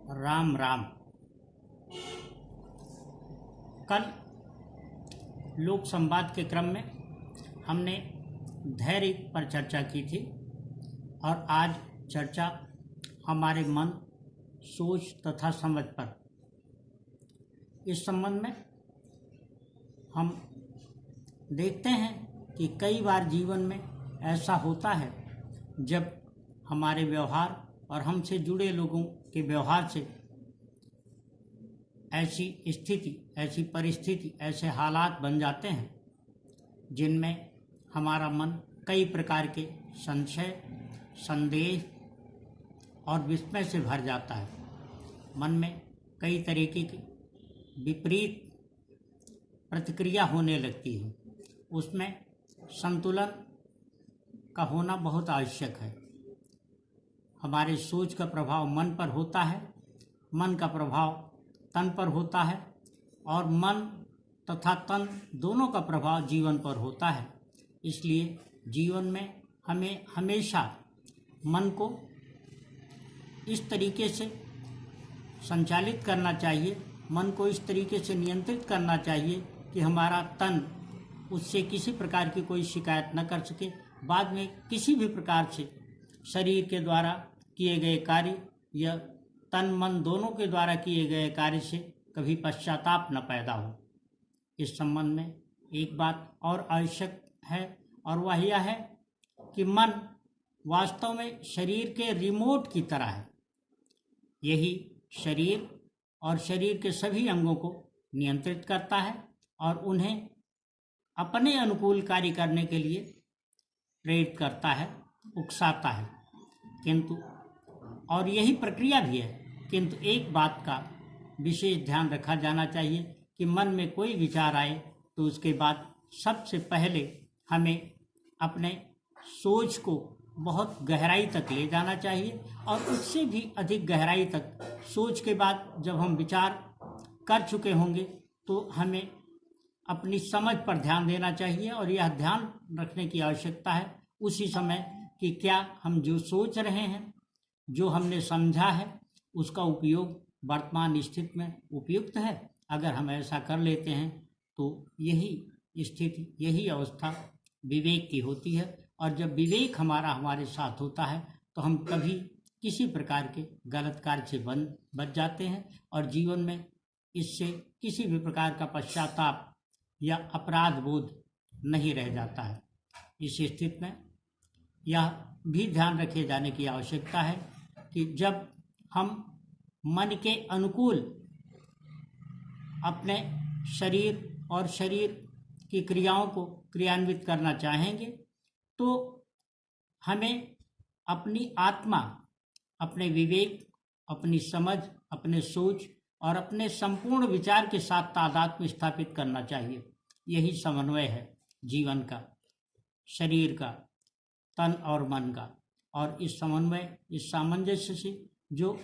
राम राम। कल लोक संवाद के क्रम में हमने धैर्य पर चर्चा की थी और आज चर्चा हमारे मन, सोच तथा समझ पर। इस संबंध में हम देखते हैं कि कई बार जीवन में ऐसा होता है जब हमारे व्यवहार और हमसे जुड़े लोगों के व्यवहार से ऐसी स्थिति, ऐसी परिस्थिति, ऐसे हालात बन जाते हैं जिनमें हमारा मन कई प्रकार के संशय, संदेह और विस्मय से भर जाता है। मन में कई तरीके की विपरीत प्रतिक्रिया होने लगती है। उसमें संतुलन का होना बहुत आवश्यक है। हमारे सोच का प्रभाव मन पर होता है, मन का प्रभाव तन पर होता है और मन तथा तन दोनों का प्रभाव जीवन पर होता है। इसलिए जीवन में हमें हमेशा मन को इस तरीके से संचालित करना चाहिए, मन को इस तरीके से नियंत्रित करना चाहिए कि हमारा तन उससे किसी प्रकार की कोई शिकायत न कर सके। बाद में किसी भी प्रकार से शरीर के द्वारा किए गए कार्य या तन मन दोनों के द्वारा किए गए कार्य से कभी पश्चाताप न पैदा हो। इस संबंध में एक बात और आवश्यक है और वह यह है कि मन वास्तव में शरीर के रिमोट की तरह है। यही शरीर और शरीर के सभी अंगों को नियंत्रित करता है और उन्हें अपने अनुकूल कार्य करने के लिए प्रेरित करता है, उकसाता है। किंतु और यही प्रक्रिया भी है, किंतु एक बात का विशेष ध्यान रखा जाना चाहिए कि मन में कोई विचार आए तो उसके बाद सबसे पहले हमें अपने सोच को बहुत गहराई तक ले जाना चाहिए और उससे भी अधिक गहराई तक सोच के बाद जब हम विचार कर चुके होंगे तो हमें अपनी समझ पर ध्यान देना चाहिए और यह ध्यान रखने की आवश्यकता है उसी समय कि क्या हम जो सोच रहे हैं, जो हमने समझा है, उसका उपयोग वर्तमान स्थिति में उपयुक्त है। अगर हम ऐसा कर लेते हैं तो यही स्थिति, यही अवस्था विवेक की होती है और जब विवेक हमारे साथ होता है तो हम कभी किसी प्रकार के गलत कार्य से बच जाते हैं और जीवन में इससे किसी भी प्रकार का पश्चाताप या अपराध बोध नहीं रह जाता है। इस स्थिति में यह भी ध्यान रखे जाने की आवश्यकता है कि जब हम मन के अनुकूल अपने शरीर और शरीर की क्रियाओं को क्रियान्वित करना चाहेंगे तो हमें अपनी आत्मा, अपने विवेक, अपनी समझ, अपने सोच और अपने संपूर्ण विचार के साथ तादात्म्य स्थापित करना चाहिए। यही समन्वय है जीवन का, शरीर का, तन और मन का। और इस समन्वय, इस सामंजस्य से जो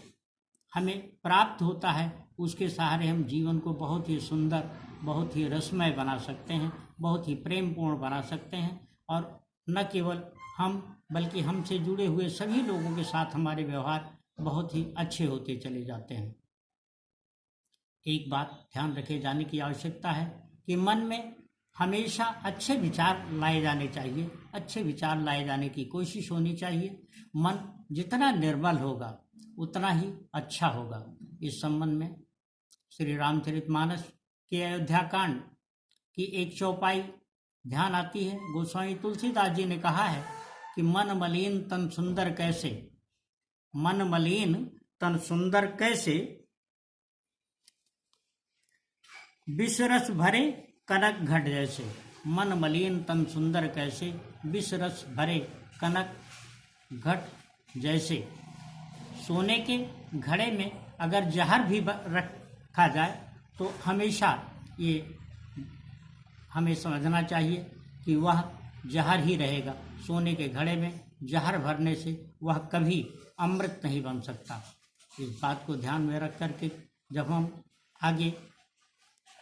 हमें प्राप्त होता है उसके सहारे हम जीवन को बहुत ही सुंदर, बहुत ही रसमय बना सकते हैं, बहुत ही प्रेमपूर्ण बना सकते हैं और न केवल हम बल्कि हमसे जुड़े हुए सभी लोगों के साथ हमारे व्यवहार बहुत ही अच्छे होते चले जाते हैं। एक बात ध्यान रखे जाने की आवश्यकता है कि मन में हमेशा अच्छे विचार लाए जाने चाहिए, अच्छे विचार लाए जाने की कोशिश होनी चाहिए। मन जितना निर्मल होगा उतना ही अच्छा होगा। इस संबंध में श्री रामचरितमानस के अयोध्याकांड की एक चौपाई ध्यान आती है। गोस्वामी तुलसीदास जी ने कहा है कि मन मलिन तन सुंदर कैसे, मन मलिन तन सुंदर कैसे, विष रस भरे कनक घट जैसे। मन मलिन तन सुंदर कैसे, विष रस भरे कनक घट जैसे। सोने के घड़े में अगर जहर भी रखा जाए तो हमेशा ये हमें समझना चाहिए कि वह जहर ही रहेगा। सोने के घड़े में जहर भरने से वह कभी अमृत नहीं बन सकता। इस बात को ध्यान में रख करके जब हम आगे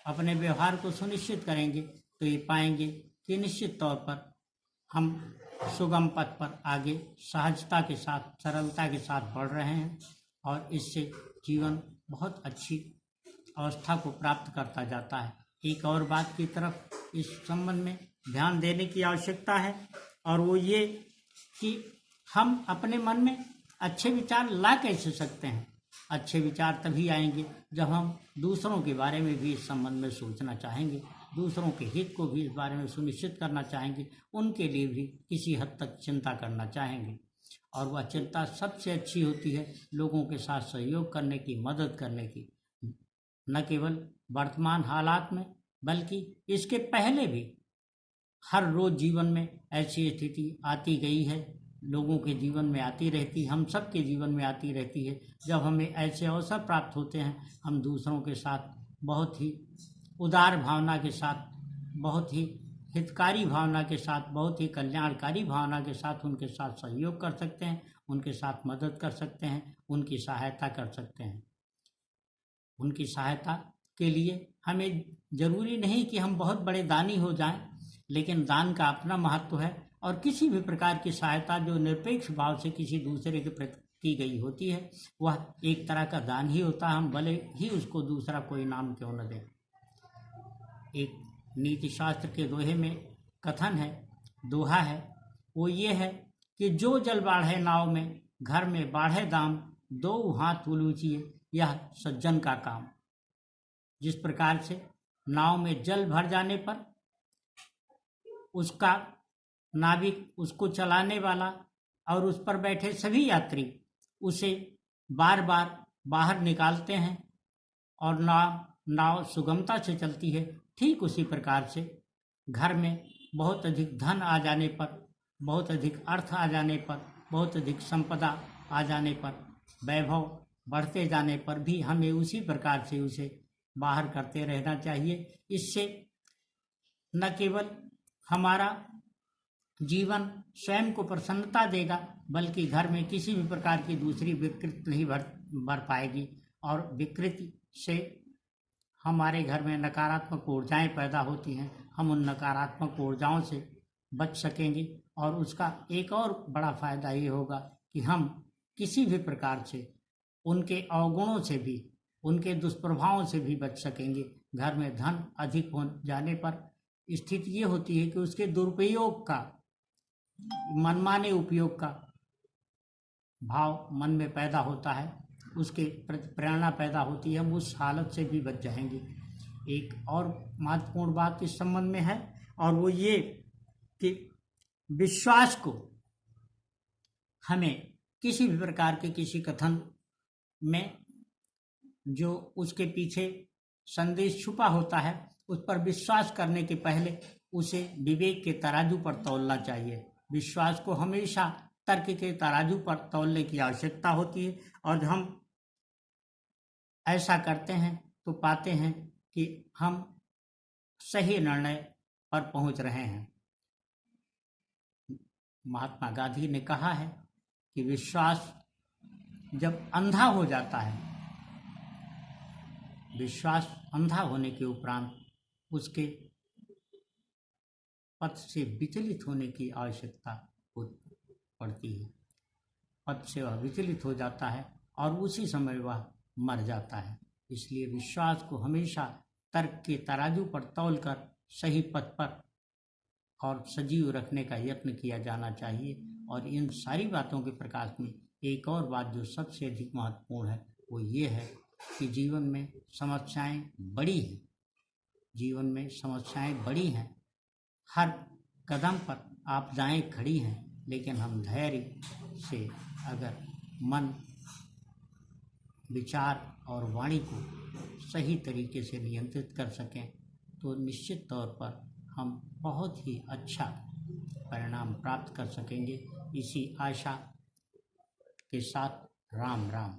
अपने व्यवहार को सुनिश्चित करेंगे तो ये पाएंगे कि निश्चित तौर पर हम सुगम पथ पर आगे सहजता के साथ, सरलता के साथ बढ़ रहे हैं और इससे जीवन बहुत अच्छी अवस्था को प्राप्त करता जाता है। एक और बात की तरफ इस संबंध में ध्यान देने की आवश्यकता है, और वो ये कि हम अपने मन में अच्छे विचार ला कैसे सकते हैं। अच्छे विचार तभी आएंगे जब हम दूसरों के बारे में भी इस संबंध में सोचना चाहेंगे, दूसरों के हित को भी इस बारे में सुनिश्चित करना चाहेंगे, उनके लिए भी किसी हद तक चिंता करना चाहेंगे। और वह चिंता सबसे अच्छी होती है लोगों के साथ सहयोग करने की, मदद करने की। न केवल वर्तमान हालात में बल्कि इसके पहले भी हर रोज जीवन में ऐसी स्थिति आती गई है, लोगों के जीवन में आती रहती, हम सब के जीवन में आती रहती है। जब हमें ऐसे अवसर प्राप्त होते हैं, हम दूसरों के साथ बहुत ही उदार भावना के साथ, बहुत ही हितकारी भावना के साथ, बहुत ही कल्याणकारी भावना के साथ उनके साथ सहयोग कर सकते हैं, उनके साथ मदद कर सकते हैं, उनकी सहायता कर सकते हैं। उनकी सहायता के लिए हमें जरूरी नहीं कि हम बहुत बड़े दानी हो जाएं, लेकिन दान का अपना महत्व है। और किसी भी प्रकार की सहायता जो निरपेक्ष भाव से किसी दूसरे के प्रति की गई होती है, वह एक तरह का दान ही होता है, हम भले ही उसको दूसरा कोई नाम क्यों न दें। एक नीति शास्त्र के दोहे में कथन है, दोहा है, वो ये है कि जो जल बाढ़े नाव में, घर में बाढ़े दाम, दो हाथ उलूचिए, यह सज्जन का काम। जिस प्रकार से नाव में जल भर जाने पर उसका नाविक, उसको चलाने वाला और उस पर बैठे सभी यात्री उसे बार बार बाहर निकालते हैं और नाव सुगमता से चलती है, ठीक उसी प्रकार से घर में बहुत अधिक धन आ जाने पर, बहुत अधिक अर्थ आ जाने पर, बहुत अधिक संपदा आ जाने पर, वैभव बढ़ते जाने पर भी हमें उसी प्रकार से उसे बाहर करते रहना चाहिए। इससे न केवल हमारा जीवन स्वयं को प्रसन्नता देगा, बल्कि घर में किसी भी प्रकार की दूसरी विकृति नहीं बढ़ पाएगी, और विकृति से हमारे घर में नकारात्मक ऊर्जाएं पैदा होती हैं, हम उन नकारात्मक ऊर्जाओं से बच सकेंगे। और उसका एक और बड़ा फायदा ये होगा कि हम किसी भी प्रकार से उनके अवगुणों से भी, उनके दुष्प्रभावों से भी बच सकेंगे। घर में धन अधिक हो जाने पर स्थिति ये होती है कि उसके दुरुपयोग का, मनमाने उपयोग का भाव मन में पैदा होता है, उसके प्रति प्रेरणा पैदा होती है, हम उस हालत से भी बच जाएंगे। एक और महत्वपूर्ण बात इस संबंध में है, और वो ये कि विश्वास को हमें किसी भी प्रकार के किसी कथन में जो उसके पीछे संदेश छुपा होता है, उस पर विश्वास करने के पहले उसे विवेक के तराजू पर तौलना चाहिए। विश्वास को हमेशा तर्क के तराजू पर तौलने की आवश्यकता होती है, और हम ऐसा करते हैं तो पाते हैं कि हम सही निर्णय पर पहुंच रहे हैं। महात्मा गांधी ने कहा है कि विश्वास जब अंधा हो जाता है, विश्वास अंधा होने के उपरांत उसके पथ से विचलित होने की आवश्यकता पड़ती है। पथ से वह विचलित हो जाता है और उसी समय वह मर जाता है। इसलिए विश्वास को हमेशा तर्क के तराजू पर तौलकर सही पथ पर और सजीव रखने का यत्न किया जाना चाहिए। और इन सारी बातों के प्रकाश में एक और बात जो सबसे अधिक महत्वपूर्ण है, वो ये है कि जीवन में समस्याएं बड़ी हैं, जीवन में समस्याएं बड़ी हैं, हर कदम पर आपदाएं खड़ी हैं, लेकिन हम धैर्य से अगर मन, विचार और वाणी को सही तरीके से नियंत्रित कर सकें तो निश्चित तौर पर हम बहुत ही अच्छा परिणाम प्राप्त कर सकेंगे। इसी आशा के साथ राम राम।